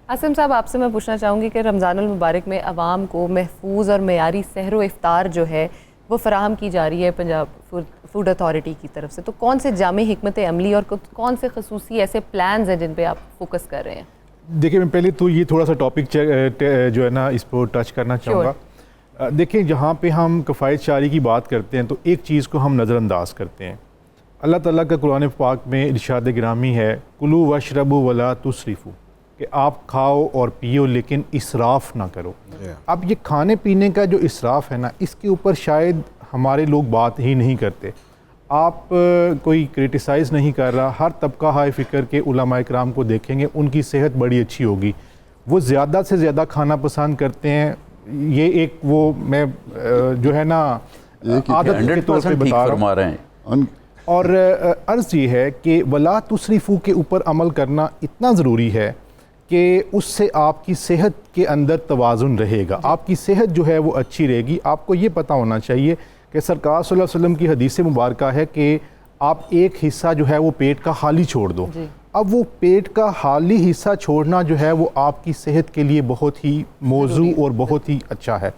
आसिम साहब, आपसे मैं पूछना चाहूँगी कि रमज़ानुल मुबारक में आवाम को महफूज और मेयारी सहर व इफ्तार जो है वो फ़राहम की जा रही है पंजाब फूड अथॉरिटी की तरफ से, तो कौन से जामे हिकमत अमली और कौन से खसूसी ऐसे प्लान्स हैं जिन पे आप फोकस कर रहे हैं? देखिए, मैं पहले तो ये थोड़ा सा टॉपिक जो है ना इस पर टच करना चाहूँगा। देखिए, जहाँ पे हम किफ़ायत शारी की बात करते हैं तो एक चीज़ को हम नज़रअंदाज करते हैं। अल्लाह ताला का कुरान पाक में इरशाद गिरामी है, कुलू वशरबू वला तुसरिफू, कि आप खाओ और पियो लेकिन इसराफ़ ना करो। अब ये खाने पीने का जो इसराफ़ है ना, इसके ऊपर शायद हमारे लोग बात ही नहीं करते। आप कोई क्रिटिसाइज़ नहीं कर रहा, हर तबका हाई फ़िक्र के उलमा इकराम को देखेंगे, उनकी सेहत बड़ी अच्छी होगी, वो ज़्यादा से ज़्यादा खाना पसंद करते हैं। ये एक वो मैं जो है ना आदत के तौर पे बता रहा हूँ। और अर्ज़ ये है कि वला तुसरिफू के ऊपर अमल करना इतना ज़रूरी है कि उससे आपकी सेहत के अंदर तवाज़ुन रहेगा, आपकी सेहत जो है वो अच्छी रहेगी। आपको ये पता होना चाहिए कि सरकार सल्लल्लाहु अलैहि वसल्लम की हदीस मुबारक है कि आप एक हिस्सा जो है वो पेट का खाली छोड़ दो। अब वो पेट का खाली हिस्सा छोड़ना जो है वो आपकी सेहत के लिए बहुत ही मौजू और बहुत ही अच्छा है।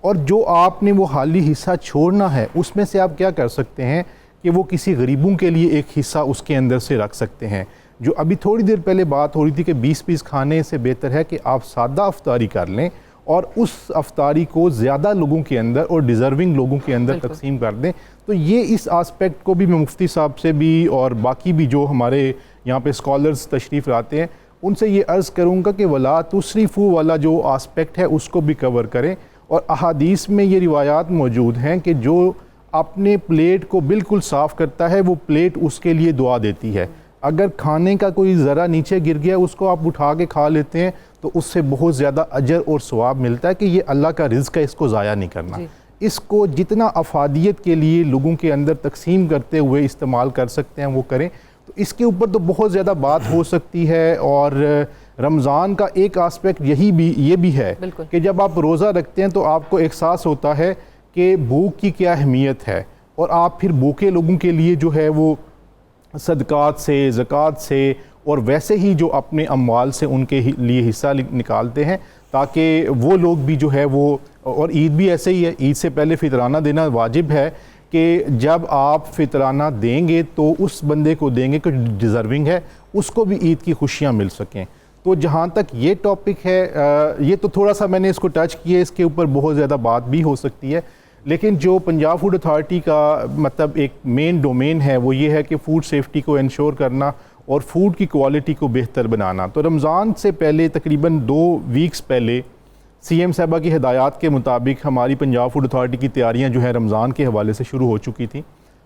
और जो आपने वो खाली हिस्सा छोड़ना है, उसमें से आप क्या कर सकते हैं कि वो किसी गरीबों के लिए एक हिस्सा उसके अंदर से रख सकते हैं। जो अभी थोड़ी देर पहले बात हो रही थी कि 20 पीस खाने से बेहतर है कि आप सादा अफ्तारी कर लें और उस अफ्तारी को ज़्यादा लोगों के अंदर और डिज़र्विंग लोगों के अंदर तकसीम कर दें। तो ये इस आस्पेक्ट को भी मैं मुफ्ती साहब से भी और बाकी भी जो हमारे यहाँ पे स्कॉलर्स तशरीफ़ लाते हैं उनसे ये अर्ज़ करूँगा कि वला तुसरिफू वाला जो आस्पेक्ट है उसको भी कवर करें। और अहादीस में ये रिवायात मौजूद हैं कि जो अपने प्लेट को बिल्कुल साफ़ करता है वो प्लेट उसके लिए दुआ देती है। अगर खाने का कोई ज़रा नीचे गिर गया उसको आप उठा के खा लेते हैं तो उससे बहुत ज़्यादा अजर और सवाब मिलता है कि ये अल्लाह का रिज़्क़ है, इसको ज़ाया नहीं करना। इसको जितना अफादियत के लिए लोगों के अंदर तकसीम करते हुए इस्तेमाल कर सकते हैं वो करें। तो इसके ऊपर तो बहुत ज़्यादा बात हो सकती है। और रमज़ान का एक आस्पेक्ट ये भी है कि जब आप रोज़ा रखते हैं तो आपको एहसास होता है कि भूख की क्या अहमियत है, और आप फिर भूखे लोगों के लिए जो है वो सदक़ात से, ज़कात से और वैसे ही जो अपने अम्वाल से उनके लिए हिस्सा निकालते हैं ताकि वो लोग भी जो है वो, और ईद भी ऐसे ही है, ईद से पहले फ़ितराना देना वाजिब है कि जब आप फ़ितराना देंगे तो उस बंदे को देंगे कि डिज़र्विंग है, उसको भी ईद की खुशियाँ मिल सकें। तो जहाँ तक ये टॉपिक है, ये तो थोड़ा सा मैंने इसको टच किया, इसके ऊपर बहुत ज़्यादा बात भी हो सकती है, लेकिन जो पंजाब फूड अथॉरिटी का मतलब एक मेन डोमेन है वो ये है कि फ़ूड सेफ्टी को इंश्योर करना और फूड की क्वालिटी को बेहतर बनाना। तो रमज़ान से पहले तकरीबन 2 वीक्स पहले सीएम साहबा की हिदायत के मुताबिक हमारी पंजाब फूड अथॉरिटी की तैयारियां जो है रमज़ान के हवाले से शुरू हो चुकी थी।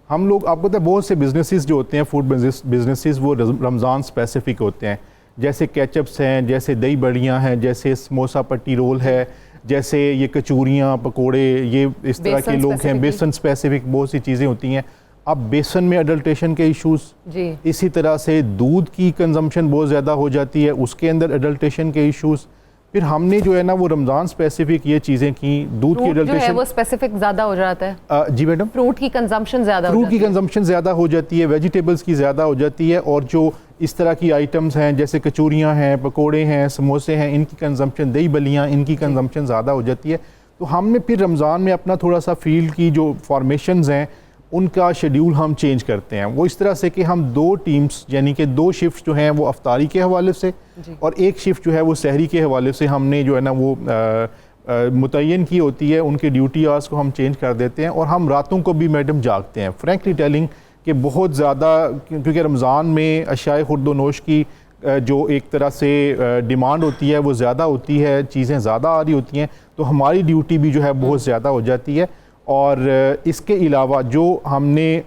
हम लोग, आपको पता है बहुत से बिजनेसेस जो होते हैं, फूड बिजनेसेस, वो रमज़ान स्पेसिफिक होते हैं। जैसे केचप्स हैं, जैसे दही बड़ियाँ हैं, जैसे समोसा पट्टी रोल है, जैसे ये कचूरियाँ पकोड़े, ये इस तरह के लोग हैं। बेसन स्पेसिफिक बहुत सी चीज़ें होती हैं। अब बेसन में अडल्ट्रेशन के इश्यूज़, इसी तरह से दूध की कंजम्पशन बहुत ज़्यादा हो जाती है, उसके अंदर अडल्ट्रेशन के इश्यूज़। फिर हमने जो है ना वो रमज़ान स्पेसिफिक ये चीज़ें की। दूध की अडल्ट्रेशन वो स्पेसिफिक ज़्यादा हो जाता है। जी मैडम, फ्रूट की कंजम्पशन ज़्यादा हो जाती है, वेजिटेबल्स की ज़्यादा हो जाती है, और जो इस तरह की आइटम्स हैं जैसे कचूरियाँ हैं, पकोड़े हैं, समोसे हैं, इनकी कंजम्पशन, दही बलियाँ, इनकी कंजम्पशन ज़्यादा हो जाती है। तो हमने फिर रमज़ान में अपना थोड़ा सा फील्ड की जो फॉर्मेशंस हैं उनका शेड्यूल हम चेंज करते हैं। वो इस तरह से कि हम 2 टीम्स यानी कि 2 शिफ्ट जो हैं वो अफ्तारी के हवाले से और एक शिफ्ट जो है वो सहरी के हवाले से हमने जो है ना वो मुतय्यन की होती है। उनके ड्यूटी आवर्स को हम चेंज कर देते हैं और हम रातों को भी मैडम जागते हैं। फ्रैंकली टेलिंग कि बहुत ज़्यादा, क्योंकि रमज़ान में अशाए खुर्दोनोश की जो एक तरह से डिमांड होती है वो ज़्यादा होती है, चीज़ें ज़्यादा आ रही होती हैं, तो हमारी ड्यूटी भी जो है बहुत ज़्यादा हो जाती है। और इसके अलावा जो हमने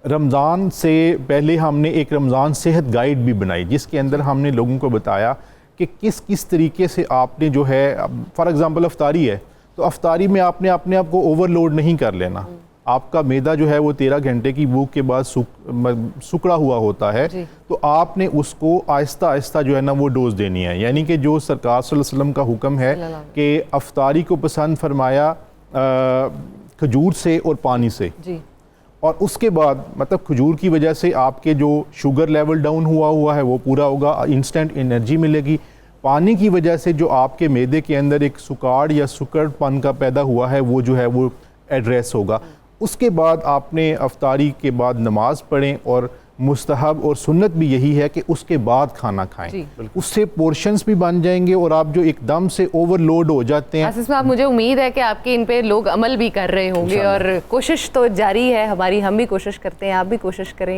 रमज़ान से पहले हमने एक रमज़ान सेहत गाइड भी बनाई, जिसके अंदर हमने लोगों को बताया कि किस किस तरीके से आपने जो है, फॉर एग्ज़ाम्पल अफ्तारी है तो अफ्तारी में आपने अपने आप को ओवरलोड नहीं कर लेना। आपका मैदा जो है वो 13 घंटे की भूख के बाद सुकड़ा हुआ होता है, तो आपने उसको आहिस्ता आहिस्ता जो है ना वो डोज देनी है। यानी कि जो सरकार सल्लल्लाहु अलैहि वसल्लम का हुक्म है कि अफ्तारी को पसंद फरमाया खजूर से और पानी से जी। और उसके बाद मतलब खजूर की वजह से आपके जो शुगर लेवल डाउन हुआ है वो पूरा होगा, इंस्टेंट एनर्जी मिलेगी। पानी की वजह से जो आपके मैदे के अंदर एक सुकाड़ या सुकड़पन का पैदा हुआ है वो जो है वो एड्रेस होगा। उसके बाद आपने अफ्तारी के बाद नमाज पढ़ें और मुस्तहब और सुन्नत भी यही है कि उसके बाद खाना खाएं, उससे पोर्शंस भी बन जाएंगे और आप जो एकदम से ओवरलोड हो जाते हैं। इसमें आप, मुझे उम्मीद है कि आपके इन पे लोग अमल भी कर रहे होंगे और कोशिश तो जारी है हमारी, हम भी कोशिश करते हैं, आप भी कोशिश करें